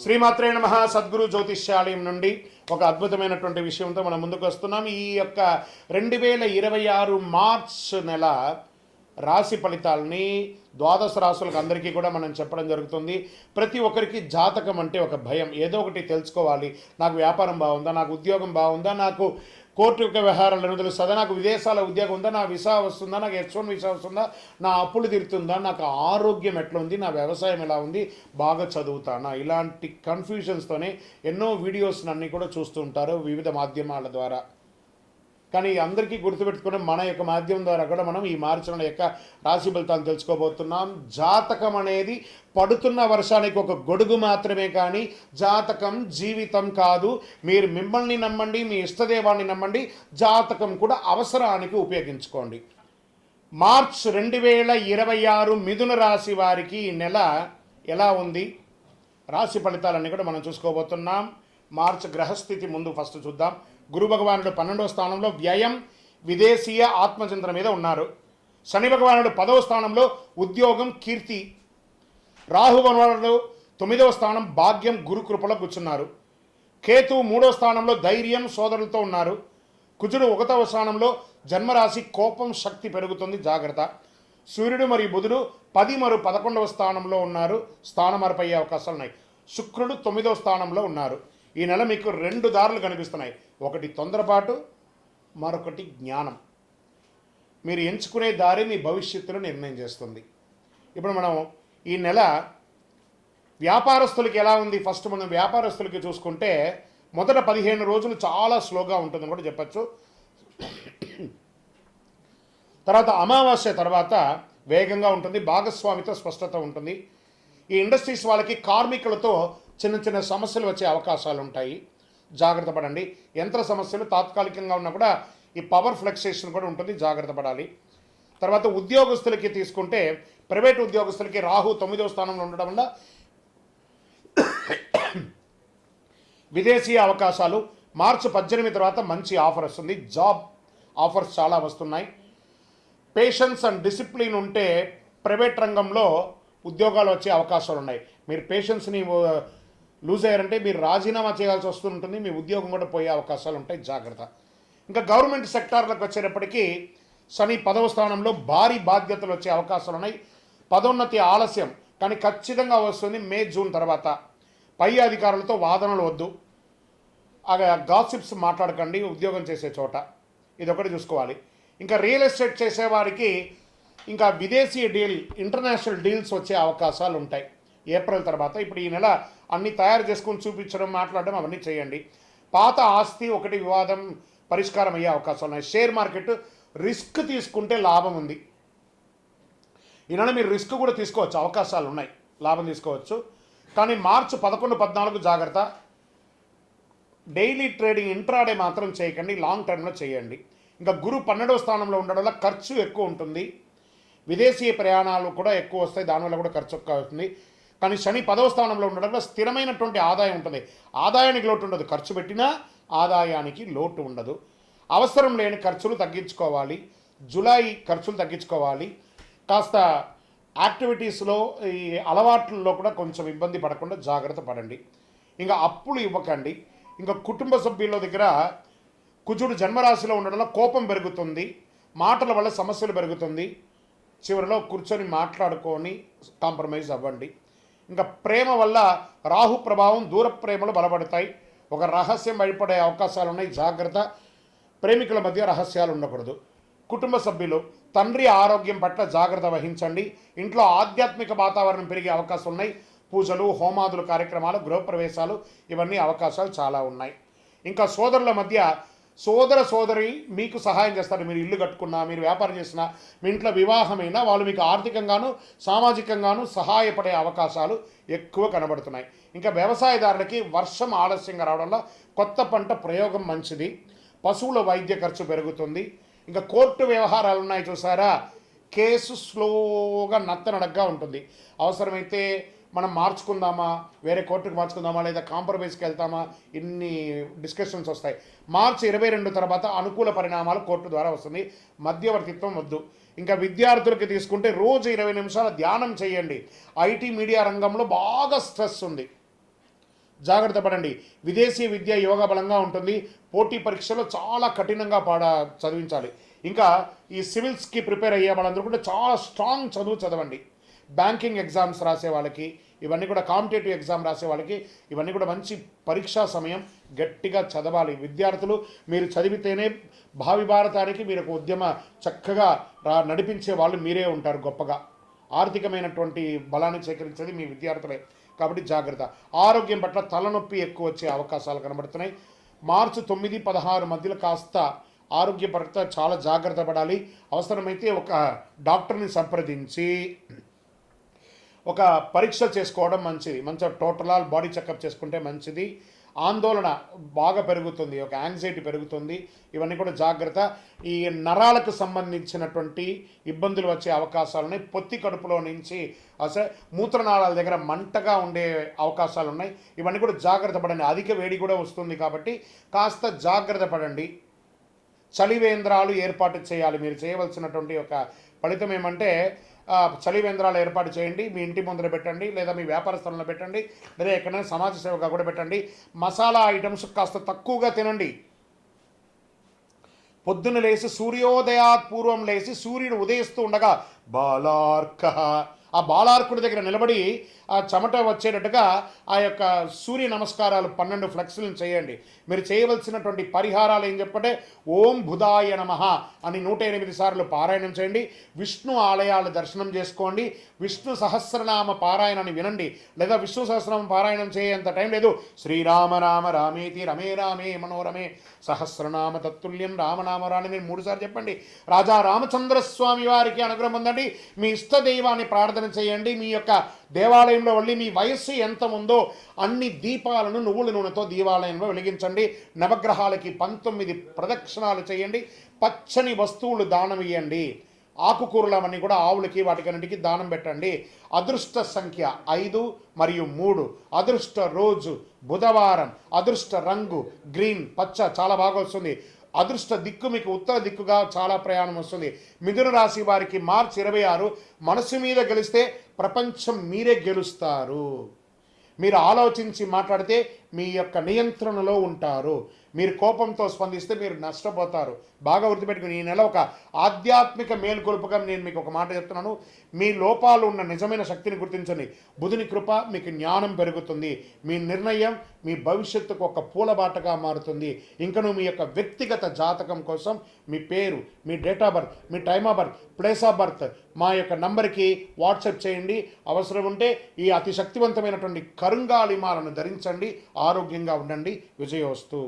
శ్రీమాత్రే నమః. సద్గురు జ్యోతిష్యాలయం నుండి ఒక అద్భుతమైనటువంటి విషయంతో మనం ముందుకు వస్తున్నాం. ఈ యొక్క 2026 మార్చ్ నెల రాశి ఫలితాలని ద్వాదశ రాశులకు అందరికీ కూడా మనం చెప్పడం జరుగుతుంది. ప్రతి ఒక్కరికి జాతకం అంటే ఒక భయం, ఏదో ఒకటి తెలుసుకోవాలి. నాకు వ్యాపారం బాగుందా, నాకు ఉద్యోగం బాగుందా, నాకు కోర్టు యొక్క వ్యవహారాలను తెలుస్తుందా, నాకు విదేశాల ఉద్యోగం ఉందా, నా వీసా వస్తుందా, నాకు H1 వీసా వస్తుందా, నా అప్పులు తీరుతుందా, నాకు ఆరోగ్యం ఎట్లా ఉంది, నా వ్యవసాయం ఎలా ఉంది, బాగా చదువుతానా, ఇలాంటి కన్ఫ్యూజన్స్తోనే ఎన్నో వీడియోస్ అన్నీ కూడా చూస్తూ ఉంటారు వివిధ మాధ్యమాల ద్వారా. కానీ అందరికీ గుర్తుపెట్టుకుని మన యొక్క మాధ్యమం ద్వారా కూడా మనం ఈ మార్చి నెల యొక్క రాశి ఫలితాలను తెలుసుకోబోతున్నాం. జాతకం అనేది పడుతున్న వర్షానికి ఒక గొడుగు మాత్రమే, కానీ జాతకం జీవితం కాదు. మీరు మిమ్మల్ని నమ్మండి, మీ ఇష్టదేవాన్ని నమ్మండి, జాతకం కూడా అవసరానికి ఉపయోగించుకోండి. మార్చ్ 2026 మిథున రాశి వారికి ఈ నెల ఎలా ఉంది, రాశి ఫలితాలన్నీ కూడా మనం చూసుకోబోతున్నాం. మార్చ్ గ్రహస్థితి ముందు ఫస్ట్ చూద్దాం. గురు భగవానుడు 12వ స్థానంలో వ్యయం, విదేశీయ ఆత్మచింతన మీద ఉన్నారు. శని భగవానుడు 10వ స్థానంలో ఉద్యోగం, కీర్తి. రాహు భగవానుడు 9వ స్థానం భాగ్యం, గురుకృపలో కూర్చున్నారు. కేతు 3వ స్థానంలో ధైర్యం, సోదరులతో ఉన్నారు. కుజుడు 1వ స్థానంలో జన్మరాశి, కోపం, శక్తి పెరుగుతుంది, జాగ్రత్త. సూర్యుడు మరియు బుధుడు 10 మరియు 11వ స్థానంలో ఉన్నారు, స్థానం మార్పయ్యే అవకాశాలు ఉన్నాయి. శుక్రుడు 9వ స్థానంలో ఉన్నారు. ఈ నెల మీకు 2 దారులు కనిపిస్తున్నాయి. ఒకటి తొందరపాటు, మరొకటి జ్ఞానం. మీరు ఎంచుకునే దారి మీ భవిష్యత్తును నిర్ణయం చేస్తుంది. ఇప్పుడు మనం ఈ నెల వ్యాపారస్తులకి ఎలా ఉంది, ఫస్ట్ మనం వ్యాపారస్తులకి చూసుకుంటే మొదట 15 రోజులు చాలా స్లోగా ఉంటుందని కూడా చెప్పచ్చు. తర్వాత అమావాస్య తర్వాత వేగంగా ఉంటుంది, భాగస్వామితో స్పష్టత ఉంటుంది. ఈ ఇండస్ట్రీస్ వాళ్ళకి కార్మికులతో చిన్న చిన్న సమస్యలు వచ్చే అవకాశాలు ఉంటాయి, జాగ్రత్త పడండి. యంత్ర సమస్యలు తాత్కాలికంగా ఉన్నా కూడా ఈ పవర్ ఫ్లక్సేషన్ కూడా ఉంటుంది, జాగ్రత్త పడాలి. తర్వాత ఉద్యోగస్తులకి తీసుకుంటే ప్రైవేట్ ఉద్యోగస్తులకి రాహు 9వ స్థానంలో ఉండడం వల్ల విదేశీ అవకాశాలు. మార్చి 18 తర్వాత మంచి ఆఫర్ వస్తుంది, జాబ్ ఆఫర్స్ చాలా వస్తున్నాయి. పేషెన్స్ అండ్ డిసిప్లిన్ ఉంటే ప్రైవేట్ రంగంలో ఉద్యోగాలు వచ్చే అవకాశాలు ఉన్నాయి. మీరు పేషెన్స్ని లూజ్ అయ్యారంటే మీరు రాజీనామా చేయాల్సి వస్తుంటుంది, మీ ఉద్యోగం కూడా పోయే అవకాశాలు ఉంటాయి, జాగ్రత్త. ఇంకా గవర్నమెంట్ సెక్టార్లకు వచ్చేటప్పటికీ శని 10వ స్థానంలో భారీ బాధ్యతలు వచ్చే అవకాశాలు ఉన్నాయి. పదోన్నతి ఆలస్యం, కానీ ఖచ్చితంగా వస్తుంది మే జూన్ తర్వాత. పై అధికారులతో వాదనలు వద్దు, గాసిప్స్ మాట్లాడకండి ఉద్యోగం చేసే చోట, ఇదొకటి చూసుకోవాలి. ఇంకా రియల్ ఎస్టేట్ చేసేవారికి ఇంకా విదేశీ డీల్, ఇంటర్నేషనల్ డీల్స్ వచ్చే అవకాశాలు ఉంటాయి ఏప్రిల్ తర్వాత. ఇప్పుడు ఈ నెల అన్నీ తయారు చేసుకొని చూపించడం, మాట్లాడడం అవన్నీ చేయండి. పాత ఆస్తి ఒకటి వివాదం పరిష్కారం అయ్యే అవకాశాలు ఉన్నాయి. షేర్ మార్కెట్ రిస్క్ తీసుకుంటే లాభం ఉంది. ఈ నెల మీరు రిస్క్ కూడా తీసుకోవచ్చు, అవకాశాలు ఉన్నాయి, లాభం తీసుకోవచ్చు. కానీ మార్చి 11, 14 జాగ్రత్త. డైలీ ట్రేడింగ్, ఇంట్రాడే మాత్రం చేయకండి, లాంగ్ టర్మ్లో చేయండి. ఇంకా గురు 12వ స్థానంలో ఉండడం వల్ల ఖర్చు ఎక్కువ ఉంటుంది. విదేశీ ప్రయాణాలు కూడా ఎక్కువ వస్తాయి, దానివల్ల కూడా ఖర్చు ఎక్కువ అవుతుంది. కానీ శని 10వ స్థానంలో ఉండడం వల్ల స్థిరమైనటువంటి ఆదాయం ఉంటుంది. ఆదాయానికి లోటు ఉండదు, ఖర్చు పెట్టినా ఆదాయానికి లోటు ఉండదు. అవసరం లేని ఖర్చులు తగ్గించుకోవాలి, జూలై ఖర్చులు తగ్గించుకోవాలి. కాస్త యాక్టివిటీస్లో, ఈ అలవాట్లలో కూడా కొంచెం ఇబ్బంది పడకుండా జాగ్రత్త పడండి. ఇంకా అప్పులు ఇవ్వకండి. ఇంకా కుటుంబ సభ్యుల దగ్గర కుజుడు జన్మరాశిలో ఉండడం వల్ల కోపం పెరుగుతుంది, మాటల వల్ల సమస్యలు పెరుగుతుంది. చివరిలో కూర్చొని మాట్లాడుకొని కాంప్రమైజ్ అవ్వండి. ఇంకా ప్రేమ వల్ల రాహు ప్రభావం, దూర ప్రేమలు బలపడతాయి. ఒక రహస్యం బయటపడే అవకాశాలు ఉన్నాయి, జాగ్రత్త. ప్రేమికుల మధ్య రహస్యాలు ఉండకూడదు. కుటుంబ సభ్యులు, తండ్రి ఆరోగ్యం పట్ల జాగ్రత్త వహించండి. ఇంట్లో ఆధ్యాత్మిక వాతావరణం పెరిగే అవకాశాలు ఉన్నాయి. పూజలు, హోమాదులు, కార్యక్రమాలు, గృహప్రవేశాలు, ఇవన్నీ అవకాశాలు చాలా ఉన్నాయి. ఇంకా సోదరుల మధ్య, సోదరి మీకు సహాయం చేస్తారు. మీరు ఇల్లు కట్టుకున్నా, మీరు వ్యాపారం చేసినా, మీ ఇంట్లో వివాహమైనా వాళ్ళు మీకు ఆర్థికంగాను సామాజికంగాను సహాయపడే అవకాశాలు ఎక్కువ కనబడుతున్నాయి. ఇంకా వ్యవసాయదారులకి వర్షం ఆలస్యంగా రావడం వల్ల కొత్త పంట ప్రయోగం మంచిది. పశువుల వైద్య ఖర్చు పెరుగుతుంది. ఇంకా కోర్టు వ్యవహారాలు ఉన్నాయి చూసారా, కేసు స్లోగా నత్తనడగ్గా ఉంటుంది. అవసరమైతే మనం మార్చుకుందామా, వేరే కోర్టుకు మార్చుకుందామా, లేదా కాంప్రమైజ్కి వెళ్తామా, ఇన్ని డిస్కషన్స్ వస్తాయి. మార్చి 22 తర్వాత అనుకూల పరిణామాలు కోర్టు ద్వారా వస్తుంది, మధ్యవర్తిత్వం వద్దు. ఇంకా విద్యార్థులకి తీసుకుంటే రోజు 20 నిమిషాల ధ్యానం చేయండి. ఐటీ మీడియా రంగంలో బాగా స్ట్రెస్ ఉంది, జాగ్రత్త పడండి. విదేశీ విద్య యోగ బలంగా ఉంటుంది. పోటీ పరీక్షలో చాలా కఠినంగా చదివించాలి. ఇంకా ఈ సివిల్స్కి ప్రిపేర్ అయ్యే వాళ్ళందరూ కూడా చాలా స్ట్రాంగ్ చదువు చదవండి. బ్యాంకింగ్ ఎగ్జామ్స్ రాసే వాళ్ళకి, ఇవన్నీ కూడా కాంపిటేటివ్ ఎగ్జామ్ రాసే వాళ్ళకి ఇవన్నీ కూడా మంచి పరీక్షా సమయం. గట్టిగా చదవాలి విద్యార్థులు. మీరు చదివితేనే భావి భారతానికి మీరు ఒక ఉద్యమ చక్కగా నడిపించే వాళ్ళు మీరే ఉంటారు. గొప్పగా ఆర్థికమైనటువంటి బలాన్ని సేకరించేది మీ విద్యార్థులే. కాబట్టి జాగ్రత్త. ఆరోగ్యం పట్ల తలనొప్పి ఎక్కువ వచ్చే అవకాశాలు కనబడుతున్నాయి. మార్చి 9, 16 మధ్యలో కాస్త ఆరోగ్య పట్ల చాలా జాగ్రత్త పడాలి. అవసరమైతే ఒక డాక్టర్ని సంప్రదించి ఒక పరీక్ష చేసుకోవడం మంచిది. మంచిగా టోటల్ బాడీ చెకప్ చేసుకుంటే మంచిది. ఆందోళన బాగా పెరుగుతుంది, ఒక యాంగ్జైటీ పెరుగుతుంది. ఇవన్నీ కూడా జాగ్రత్త. ఈ నరాలకు సంబంధించినటువంటి ఇబ్బందులు వచ్చే అవకాశాలు ఉన్నాయి. పొత్తి కడుపులో నుంచి అసలు మూత్రనాళాల దగ్గర మంటగా ఉండే అవకాశాలు ఉన్నాయి. ఇవన్నీ కూడా జాగ్రత్త పడండి. అధిక వేడి కూడా వస్తుంది కాబట్టి కాస్త జాగ్రత్త పడండి. చలివేంద్రాలు ఏర్పాటు చేయాలి. మీరు చేయవలసినటువంటి ఒక ఫలితం ఏమంటే చలివేంద్రాలు ఏర్పాటు చేయండి. మీ ఇంటి ముందర పెట్టండి, లేదా మీ వ్యాపార స్థలంలో పెట్టండి, లేదా ఎక్కడైనా సమాజ సేవగా కూడా పెట్టండి. మసాలా ఐటమ్స్ కాస్త తక్కువగా తినండి. పొద్దున్న లేచి సూర్యోదయాత్ పూర్వం లేచి సూర్యుడు ఉదయిస్తూ ఉండగా బాలార్క, ఆ బాలార్కుడి దగ్గర నిలబడి ఆ చెమట వచ్చేటట్టుగా ఆ యొక్క సూర్య నమస్కారాలు 12 ఫ్లెక్స్లను చేయండి. మీరు చేయవలసినటువంటి పరిహారాలు ఏం చెప్పంటే ఓం బుధాయ నమః అని 108 సార్లు పారాయణం చేయండి. విష్ణు ఆలయాలు దర్శనం చేసుకోండి. విష్ణు సహస్రనామ పారాయణాన్ని వినండి. లేదా విష్ణు సహస్రనామ పారాయణం చేయేంత టైం లేదు. శ్రీరామ రామ రామేతి రమే రామే మనోరమే సహస్రనామ తత్తుల్యం రామనామరాని మీరు 3 సార్లు చెప్పండి. రాజా రామచంద్రస్వామి వారికి అనుగ్రహం పొందండి. మీ ఇష్ట దైవాన్ని ప్రార్థన చేయండి. మీ యొక్క దేవాలయంలో వెళ్ళి మీ వయస్సు ఎంత ఉందో అన్ని దీపాలను నువ్వుల నూనెతో దేవాలయంలో వెలిగించండి. నవగ్రహాలకి 19 ప్రదక్షిణాలు చేయండి. పచ్చని వస్తువులు దానం ఇవ్వండి. ఆకుకూరలు అవన్నీ కూడా ఆవులకి వాటికన్నిటికీ దానం పెట్టండి. అదృష్ట సంఖ్య 5 మరియు 3. అదృష్ట రోజు బుధవారం. అదృష్ట రంగు గ్రీన్, పచ్చ చాలా బాగా వస్తుంది. అదృష్ట దిక్కు మీకు ఉత్తర దిక్కుగా చాలా ప్రయాణం వస్తుంది. మిథున రాశి వారికి మార్చి 26 మనసు మీద గెలిస్తే ప్రపంచం మీరే గెలుస్తారు. మీరు ఆలోచించి మాట్లాడితే మీ యొక్క నియంత్రణలో ఉంటారు. మీరు కోపంతో స్పందిస్తే మీరు నష్టపోతారు. బాగా గుర్తుపెట్టుకుని ఈ నెల ఒక ఆధ్యాత్మిక మేల్కొలుపుగా నేను మీకు ఒక మాట చెప్తున్నాను. మీ లోపాలు ఉన్న నిజమైన శక్తిని గుర్తించండి. బుధుని కృప మీకు జ్ఞానం పెరుగుతుంది. మీ నిర్ణయం మీ భవిష్యత్తుకు ఒక పూలబాటగా మారుతుంది. ఇంకను మీ యొక్క వ్యక్తిగత జాతకం కోసం మీ పేరు, మీ డేట్ ఆఫ్ బర్త్, మీ time of birth, place of birth మా యొక్క నంబర్కి వాట్సాప్ చేయండి. అవసరం ఉంటే ఈ అతి శక్తివంతమైనటువంటి కరుంగాళిమాలను ధరించండి. ఆరోగ్యంగా ఉండండి. విజయోస్తు.